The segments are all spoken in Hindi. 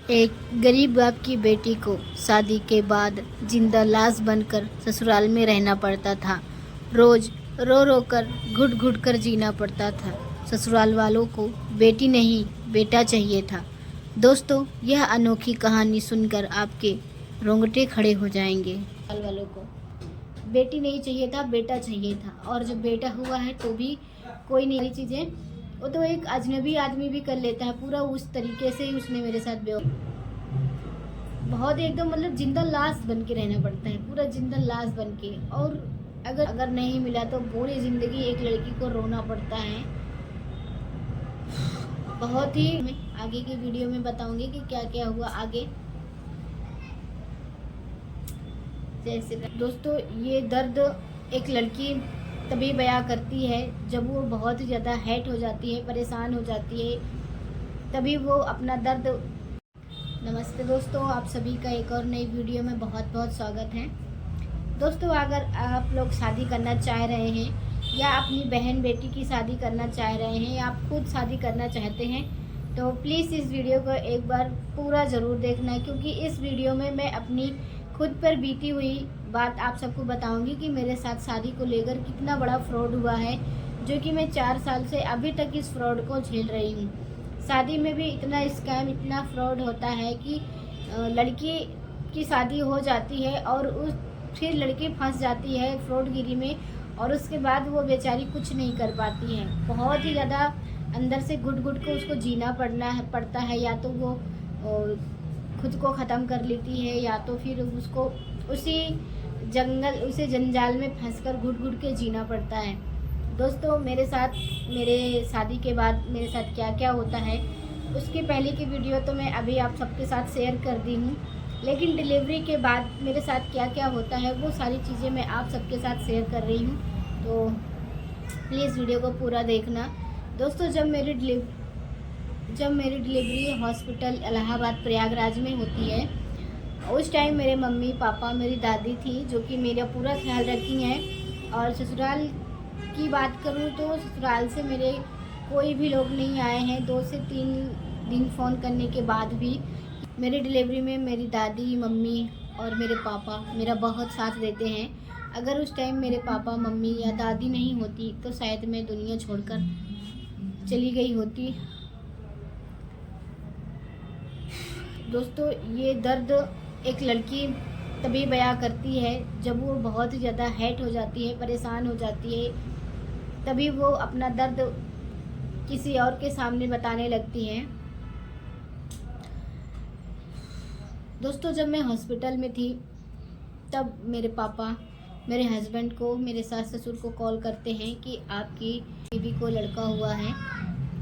एक गरीब बाप की बेटी को शादी के बाद जिंदा लाश बनकर ससुराल में रहना पड़ता था। रोज रो रो कर घुट घुट कर जीना पड़ता था। ससुराल वालों को बेटी नहीं बेटा चाहिए था। दोस्तों, यह अनोखी कहानी सुनकर आपके रोंगटे खड़े हो जाएंगे। ससुराल वालों को बेटी नहीं चाहिए था, बेटा चाहिए था, और जब बेटा हुआ है तो भी कोई नहीं चीज़ें, वो तो एक अजनबी आदमी भी कर लेता है। पूरा उस तरीके से ही उसने मेरे साथ बहुत एकदम मतलब जिंदा लाश बन के रहना पड़ता है, पूरा जिंदा लाश बन के। और अगर नहीं मिला तो पूरी ज़िंदगी एक लड़की को रोना पड़ता है। बहुत ही मैं आगे की वीडियो में बताऊंगी कि क्या क्या हुआ आगे। जैसे दोस्तों, ये दर्द एक लड़की तभी बयां करती है जब वो बहुत ही ज़्यादा हर्ट हो जाती है, परेशान हो जाती है, तभी वो अपना दर्द। नमस्ते दोस्तों, आप सभी का एक और नई वीडियो में बहुत बहुत स्वागत है। दोस्तों, अगर आप लोग शादी करना चाह रहे हैं या अपनी बहन बेटी की शादी करना चाह रहे हैं या आप खुद शादी करना चाहते हैं तो प्लीज़ इस वीडियो को एक बार पूरा ज़रूर देखना है, क्योंकि इस वीडियो में मैं अपनी खुद पर बीती हुई बात आप सबको बताऊंगी कि मेरे साथ शादी को लेकर कितना बड़ा फ्रॉड हुआ है, जो कि मैं 4 साल से अभी तक इस फ्रॉड को झेल रही हूँ। शादी में भी इतना स्कैम, इतना फ्रॉड होता है कि लड़की की शादी हो जाती है और फिर लड़की फंस जाती है फ्रॉडगिरी में, और उसके बाद वो बेचारी कुछ नहीं कर पाती है। बहुत ही ज़्यादा अंदर से घुट घुट को उसको जीना पड़ता है। या तो वो खुद को ख़त्म कर लेती है, या तो फिर उसको उसी जंजाल में फंसकर घुट घुट के जीना पड़ता है। दोस्तों, मेरे शादी के बाद मेरे साथ क्या क्या होता है उसकी पहले की वीडियो तो मैं अभी आप सबके साथ शेयर कर दी हूँ, लेकिन डिलीवरी के बाद मेरे साथ क्या क्या होता है वो सारी चीज़ें मैं आप सबके साथ शेयर कर रही हूँ। तो प्लीज़ वीडियो को पूरा देखना। दोस्तों, जब मेरी डिलीवरी हॉस्पिटल इलाहाबाद प्रयागराज में होती है, उस टाइम मेरे मम्मी पापा, मेरी दादी थी जो कि मेरा पूरा ख्याल रखी हैं। और ससुराल की बात करूं तो ससुराल से मेरे कोई भी लोग नहीं आए हैं। 2 से 3 दिन फ़ोन करने के बाद भी मेरी डिलीवरी में मेरी दादी, मम्मी और मेरे पापा मेरा बहुत साथ देते हैं। अगर उस टाइम मेरे पापा, मम्मी या दादी नहीं होती तो शायद मैं दुनिया छोड़कर चली गई होती। दोस्तों, ये दर्द एक लड़की तभी बयां करती है जब वो बहुत ही ज़्यादा हर्ट हो जाती है, परेशान हो जाती है, तभी वो अपना दर्द किसी और के सामने बताने लगती हैं। दोस्तों, जब मैं हॉस्पिटल में थी तब मेरे पापा मेरे हस्बैंड को, मेरे सास ससुर को कॉल करते हैं कि आपकी बीबी को लड़का हुआ है।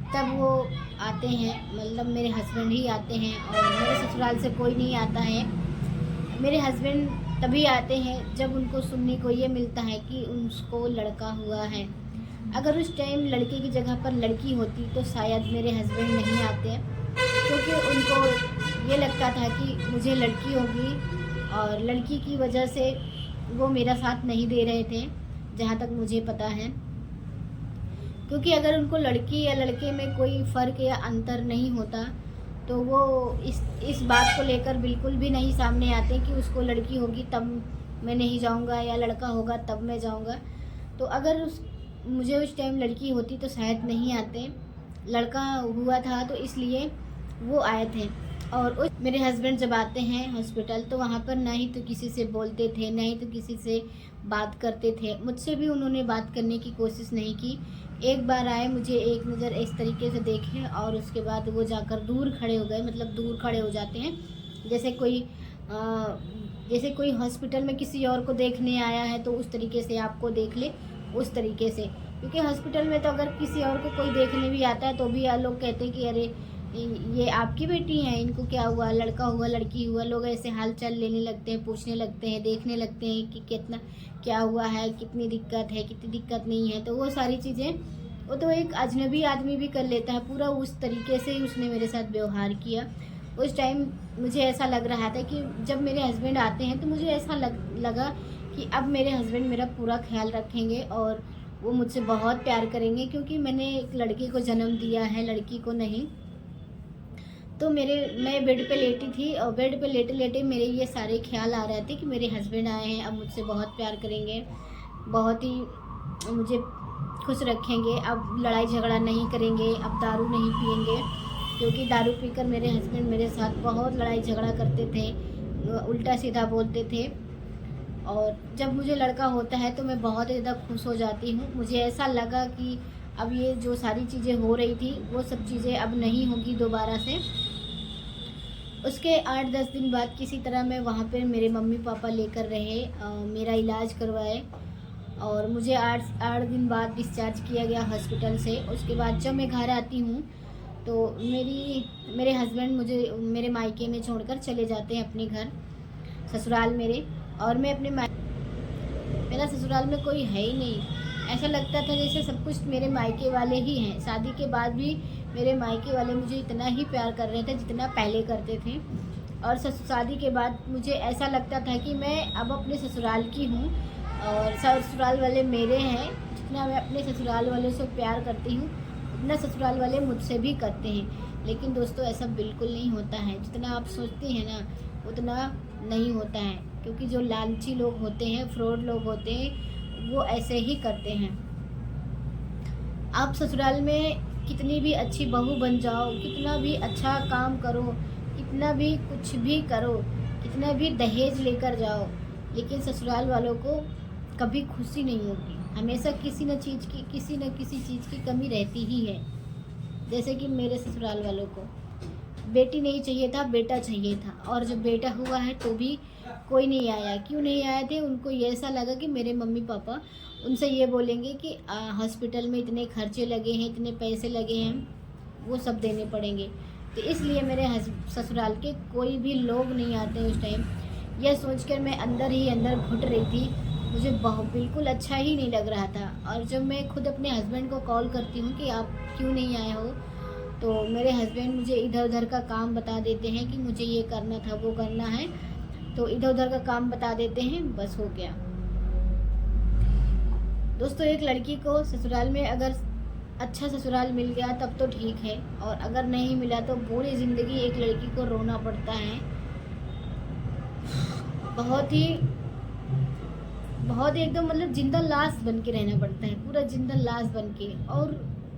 तब वो आते हैं, मतलब मेरे हस्बैंड ही आते हैं और मेरे ससुराल से कोई नहीं आता है। मेरे हस्बैंड तभी आते हैं जब उनको सुनने को ये मिलता है कि उसको लड़का हुआ है। अगर उस टाइम लड़के की जगह पर लड़की होती तो शायद मेरे हस्बैंड नहीं आते, क्योंकि उनको ये लगता था कि मुझे लड़की होगी और लड़की की वजह से वो मेरा साथ नहीं दे रहे थे, जहाँ तक मुझे पता है। क्योंकि अगर उनको लड़की या लड़के में कोई फ़र्क या अंतर नहीं होता तो वो इस बात को लेकर बिल्कुल भी नहीं सामने आते कि उसको लड़की होगी तब मैं नहीं जाऊंगा या लड़का होगा तब मैं जाऊंगा। तो अगर मुझे उस टाइम लड़की होती तो शायद नहीं आते, लड़का हुआ था तो इसलिए वो आए थे। और मेरे हस्बैंड जब आते हैं हॉस्पिटल तो वहाँ पर ना ही तो किसी से बोलते थे, ना ही तो किसी से बात करते थे। मुझसे भी उन्होंने बात करने की कोशिश नहीं की। एक बार आए, मुझे एक नज़र इस तरीके से देखे और उसके बाद वो जाकर दूर खड़े हो गए। मतलब दूर खड़े हो जाते हैं जैसे कोई हॉस्पिटल में किसी और को देखने आया है तो उस तरीके से आपको देख ले, उस तरीके से। क्योंकि हॉस्पिटल में तो अगर किसी और को कोई देखने भी आता है तो भी लोग कहते हैं कि अरे ये आपकी बेटी है, इनको क्या हुआ, लड़का हुआ लड़की हुआ। लोग ऐसे हाल चाल लेने लगते हैं, पूछने लगते हैं, देखने लगते हैं कि कितना क्या हुआ है, कितनी दिक्कत है, कितनी दिक्कत नहीं है। तो वो सारी चीज़ें वो तो एक अजनबी आदमी भी कर लेता है। पूरा उस तरीके से ही उसने मेरे साथ व्यवहार किया। उस टाइम मुझे ऐसा लग रहा था कि जब मेरे हस्बैंड आते हैं तो मुझे ऐसा लगा कि अब मेरे हस्बैंड मेरा पूरा ख्याल रखेंगे और वो मुझसे बहुत प्यार करेंगे, क्योंकि मैंने एक लड़के को जन्म दिया है, लड़की को नहीं। तो मैं बेड पे लेटी थी और बेड पे लेटे लेटे मेरे ये सारे ख्याल आ रहे थे कि मेरे हस्बैंड आए हैं, अब मुझसे बहुत प्यार करेंगे, बहुत ही मुझे खुश रखेंगे, अब लड़ाई झगड़ा नहीं करेंगे, अब दारू नहीं पिएंगे, क्योंकि दारू पीकर मेरे हस्बैंड मेरे साथ बहुत लड़ाई झगड़ा करते थे, उल्टा सीधा बोलते थे। और जब मुझे लड़का होता है तो मैं बहुत ज़्यादा खुश हो जाती हूँ। मुझे ऐसा लगा कि अब ये जो सारी चीज़ें हो रही थी वो सब चीज़ें अब नहीं होगी दोबारा से। उसके 8-10 दिन बाद किसी तरह मैं वहाँ पे मेरे मम्मी पापा लेकर रहे, मेरा इलाज करवाए और मुझे 8 दिन बाद डिस्चार्ज किया गया हॉस्पिटल से। उसके बाद जब मैं घर आती हूँ तो मेरे हस्बैंड मुझे मेरे मायके में छोड़कर चले जाते हैं अपने घर ससुराल मेरे, और मैं अपने मेरा ससुराल में कोई है ही नहीं। ऐसा लगता था जैसे सब कुछ मेरे मायके वाले ही हैं। शादी के बाद भी मेरे मायके वाले मुझे इतना ही प्यार कर रहे थे जितना पहले करते थे, और शादी के बाद मुझे ऐसा लगता था कि मैं अब अपने ससुराल की हूँ और ससुराल वाले मेरे हैं। जितना मैं अपने ससुराल वालों से प्यार करती हूँ उतना ससुराल वाले मुझसे भी करते हैं। लेकिन दोस्तों ऐसा बिल्कुल नहीं होता है, जितना आप सोचते हैं ना उतना नहीं होता है, क्योंकि जो लालची लोग होते हैं, फ्रॉड लोग होते हैं, वो ऐसे ही करते हैं। आप ससुराल में कितनी भी अच्छी बहू बन जाओ, कितना भी अच्छा काम करो, कितना भी कुछ भी करो, कितना भी दहेज लेकर जाओ, लेकिन ससुराल वालों को कभी खुशी नहीं होगी। हमेशा किसी न किसी चीज़ की कमी रहती ही है। जैसे कि मेरे ससुराल वालों को बेटी नहीं चाहिए था, बेटा चाहिए था, और जब बेटा हुआ है तो भी कोई नहीं आया। क्यों नहीं आए थे? उनको ये ऐसा लगा कि मेरे मम्मी पापा उनसे ये बोलेंगे कि हॉस्पिटल में इतने खर्चे लगे हैं, इतने पैसे लगे हैं, वो सब देने पड़ेंगे। तो इसलिए मेरे ससुराल के कोई भी लोग नहीं आते उस टाइम। यह सोचकर मैं अंदर ही अंदर घुट रही थी, मुझे बिल्कुल अच्छा ही नहीं लग रहा था। और जब मैं खुद अपने हस्बैंड को कॉल करती हूँ कि आप क्यों नहीं आए हो, तो मेरे हस्बैंड मुझे इधर उधर का काम बता देते हैं कि मुझे ये करना था, वो करना है, तो इधर उधर का काम बता देते हैं, बस हो गया। दोस्तों एक लड़की को ससुराल में अगर अच्छा ससुराल मिल गया तब तो ठीक है, और अगर नहीं मिला तो पूरी ज़िंदगी एक लड़की को रोना पड़ता है। बहुत ही एकदम मतलब जिंदा लाश बन के रहना पड़ता है, पूरा जिंदा लाश बन के। और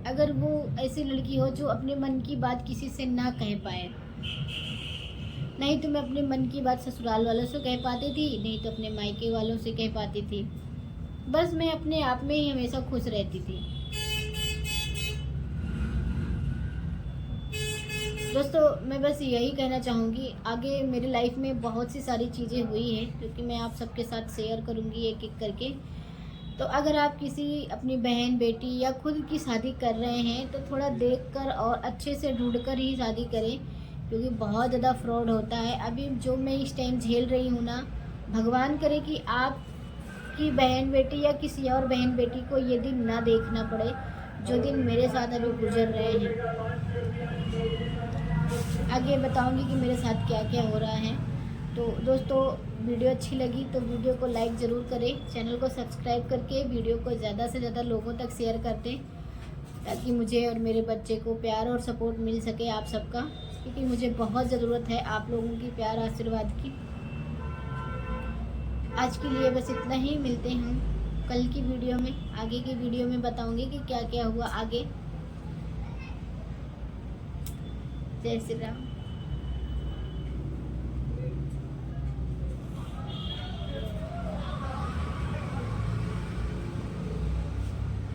अगर वो ऐसी लड़की हो जो अपने मन की बात किसी से ना कह पाए, नहीं तो मैं अपने मन की बात ससुराल वालों से कह पाती थी, नहीं तो अपने मायके वालों से कह पाती थी। बस मैं अपने आप में ही हमेशा खुश रहती थी। दोस्तों मैं बस यही कहना चाहूँगी, आगे मेरी लाइफ में बहुत सी सारी चीज़ें हुई हैं जो कि मैं आप सबके साथ शेयर करूँगी एक एक करके। तो अगर आप किसी अपनी बहन बेटी या खुद की शादी कर रहे हैं तो थोड़ा देखकर और अच्छे से ढूंढकर ही शादी करें, क्योंकि बहुत ज़्यादा फ्रॉड होता है। अभी जो मैं इस टाइम झेल रही हूँ ना, भगवान करे कि आपकी बहन बेटी या किसी और बहन बेटी को ये दिन ना देखना पड़े जो दिन मेरे साथ अभी गुजर रहे हैं। आगे बताऊंगी कि मेरे साथ क्या क्या हो रहा है। तो दोस्तों वीडियो अच्छी लगी तो वीडियो को लाइक ज़रूर करें, चैनल को सब्सक्राइब करके वीडियो को ज़्यादा से ज़्यादा लोगों तक शेयर कर दें, ताकि मुझे और मेरे बच्चे को प्यार और सपोर्ट मिल सके आप सबका, क्योंकि मुझे बहुत ज़रूरत है आप लोगों की प्यार आशीर्वाद की। आज के लिए बस इतना ही, मिलते हैं कल की वीडियो में। आगे की वीडियो में बताऊंगी कि क्या क्या हुआ आगे। जय श्री राम।